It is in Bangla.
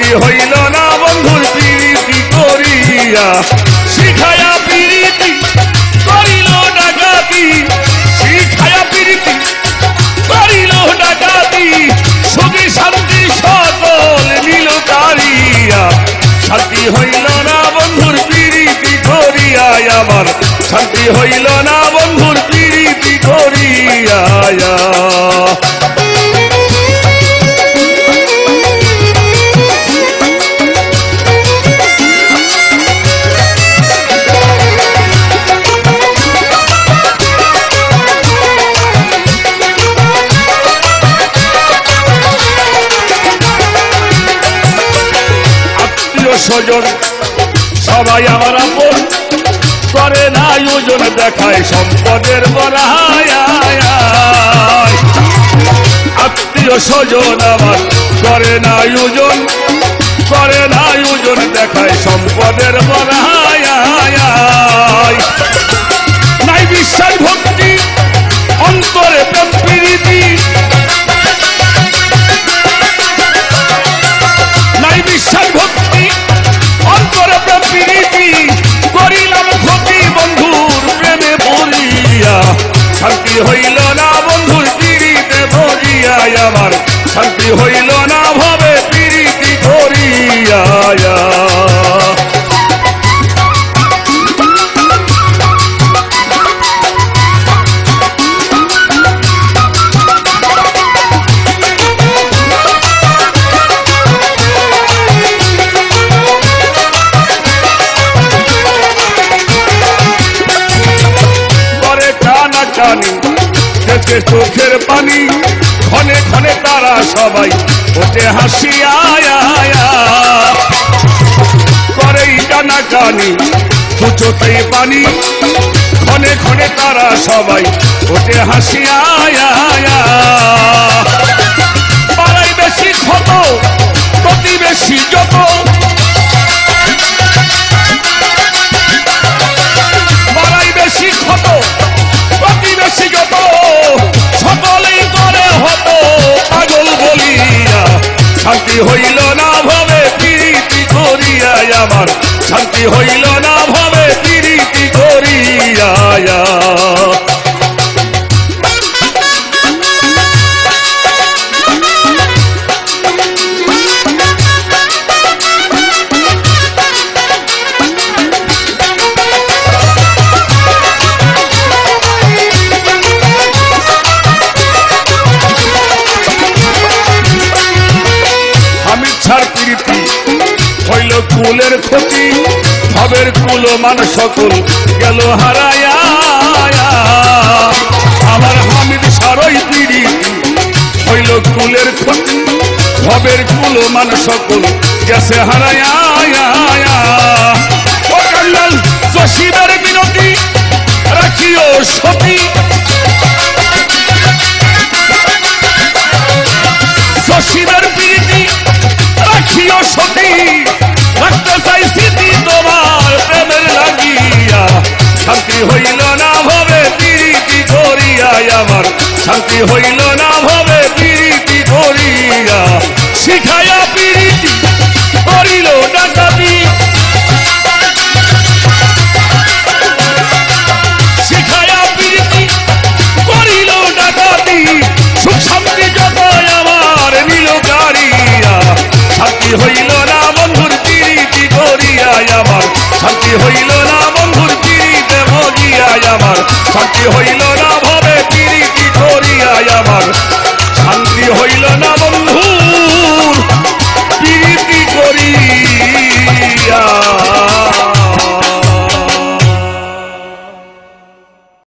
শান্তি হইল না বন্ধুর প্রীতি করিয়া শিখায়া প্রীতি করিল ডাকাতি শিখায়া প্রীতি করিল ডাকাতি সুখী শান্তি সকল নিল কারিয়া শান্তি হইল না বন্ধুর প্রীতি করিয়া আমার শান্তি হইল না বন্ধুর প্রীতি করিয়া স্বজন সবাই আমার আপন করে না আয়োজন দেখায় সম্পদের বড়ায় আত্মীয় স্বজন আমার করে না আয়োজন দেখায় সম্পদের বড়ায় নাই বিশ্বাস ভক্তি অন্তরে প্রেম প্রীতি নাই বিশ্বাস ভক্তি অন্তরে প্রেম প্রীতি করিলাম ক্ষতি বন্ধুর প্রেমে পড়িয়া শান্তি হইল না বন্ধুর প্রীতিতে ভরিয়া আমার শান্তি হইল না ভাবে প্রীতি করিয়া চোখের পানি ক্ষণে ক্ষণে তারা সবাই ওঠে হাসিয়া করে টানা কানি চোখে পানি ক্ষণে ক্ষণে তারা সবাই ওঠে হাসিয়া পাড়াই বেশি ক্ষত প্রতিবেশী যত পাড়াই বেশি ক্ষত প্রতিবেশী যত সকলেই করে হতো পাগল বলিয়া শান্তি হইল না ভাবে প্রীতি করিয়া আমার শান্তি হইল না ভাবে প্রীতি করিয়া কুলের ক্ষতি ভবের কুল মান সকল গেল হারায়া আমার হামিদ সারই প্রীতি হইল কুলের ক্ষতি ভবের কুল মান সকল গেছে হারায়া জসিমের বিনতি রাখিও সতী জসিমের প্রীতি রাখিও সতী রাখতে চাই স্মৃতি তোমার প্রেমের লাগিয়া শান্তি হইল না ভাবে প্রীতি করিয়া আমার শান্তি হইল না ভাবে প্রীতি করিয়া শিখায়া প্রীতি করিল ডাকাতি শিখায়া প্রীতি করিল ডাকাতি সুখ শান্তি যত আমার নিল কারিয়া শান্তি হইল না বন্ধুর প্রীতি করিয়া আমার শান্তি হইল না বন্ধুর প্রীতিতে ভরিয়া আমার শান্তি হইল না ভাবে প্রীতি করিয়া আমার শান্তি হইল না বন্ধুর প্রীতি করিয়া